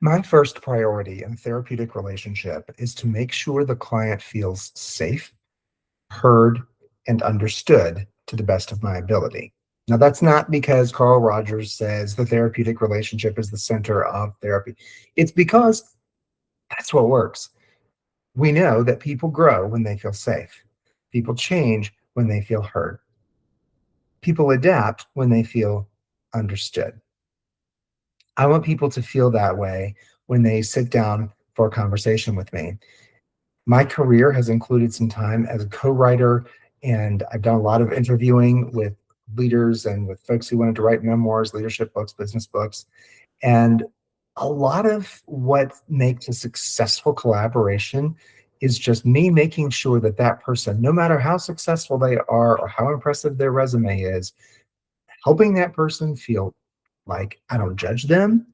My first priority in a therapeutic relationship is to make sure the client feels safe, heard, and understood to the best of my ability. Now, that's not because Carl Rogers says the therapeutic relationship is the center of therapy. It's because that's what works. We know that people grow when they feel safe, people change when they feel heard, people adapt when they feel understood. I want people to feel that way when they sit down for a conversation with me. My career has included some time as a co-writer, and I've done a lot of interviewing with leaders and with folks who wanted to write memoirs, leadership books, business books. And a lot of what makes a successful collaboration is just me making sure that that person, no matter how successful they are or how impressive their resume is, helping that person feel like I don't judge them.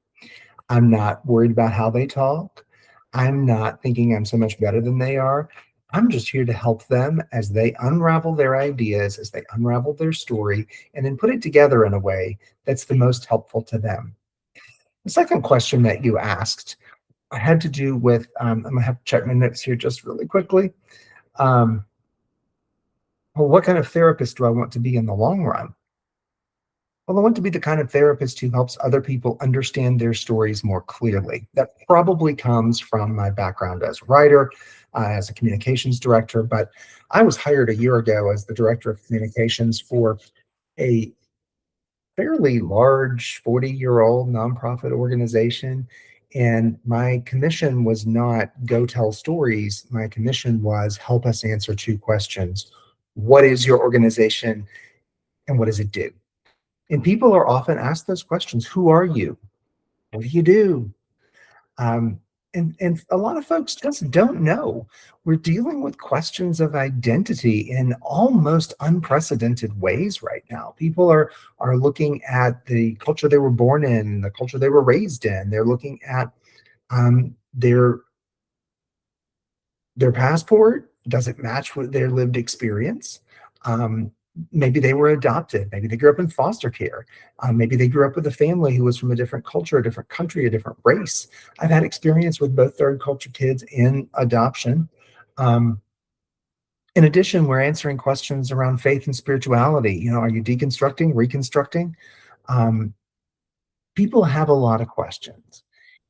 I'm not worried about how they talk. I'm not thinking I'm so much better than they are. I'm just here to help them as they unravel their ideas, as they unravel their story, and then put it together in a way that's the most helpful to them. The second question that you asked had to do with, I'm going to have to check my notes here just really quickly. Um, well, what kind of therapist do I want to be in the long run? Well, I want to be the kind of therapist who helps other people understand their stories more clearly. That probably comes from my background as a writer, as a communications director, but I was hired a year ago as the director of communications for a fairly large 40-year-old nonprofit organization. And my commission was not go tell stories. My commission was help us answer two questions. What is your organization and what does it do? And people are often asked those questions. Who are you? What do you do? Um, and a lot of folks just don't know. We're dealing with questions of identity in almost unprecedented ways right now. People are looking at the culture they were born in, the culture they were raised in. They're looking at their passport. Does it match with their lived experience? Um, Maybe they were adopted. Maybe they grew up in foster care. Maybe they grew up with a family who was from a different culture, a different country, a different race. I've had experience with both third culture kids in adoption. Um, in addition, we're answering questions around faith and spirituality. Are you deconstructing, reconstructing? Um, People have a lot of questions,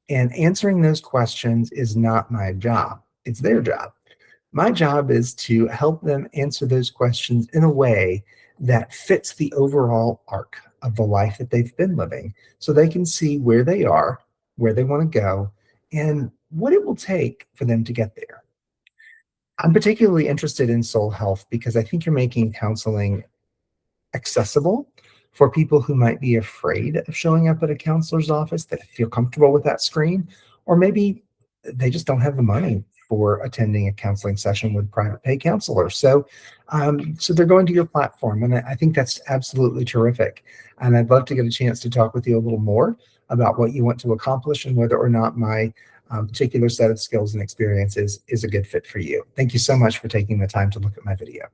and answering those questions is not my job. It's their job. My job is to help them answer those questions in a way that fits the overall arc of the life that they've been living so they can see where they are, where they want to go, and what it will take for them to get there. I'm particularly interested in soul health because I think you're making counseling accessible for people who might be afraid of showing up at a counselor's office that feel comfortable with that screen, or maybe they just don't have the money for attending a counseling session with private pay counselors. So they're going to your platform, and I think that's absolutely terrific. And I'd love to get a chance to talk with you a little more about what you want to accomplish and whether or not my particular set of skills and experiences is a good fit for you. Thank you so much for taking the time to look at my video.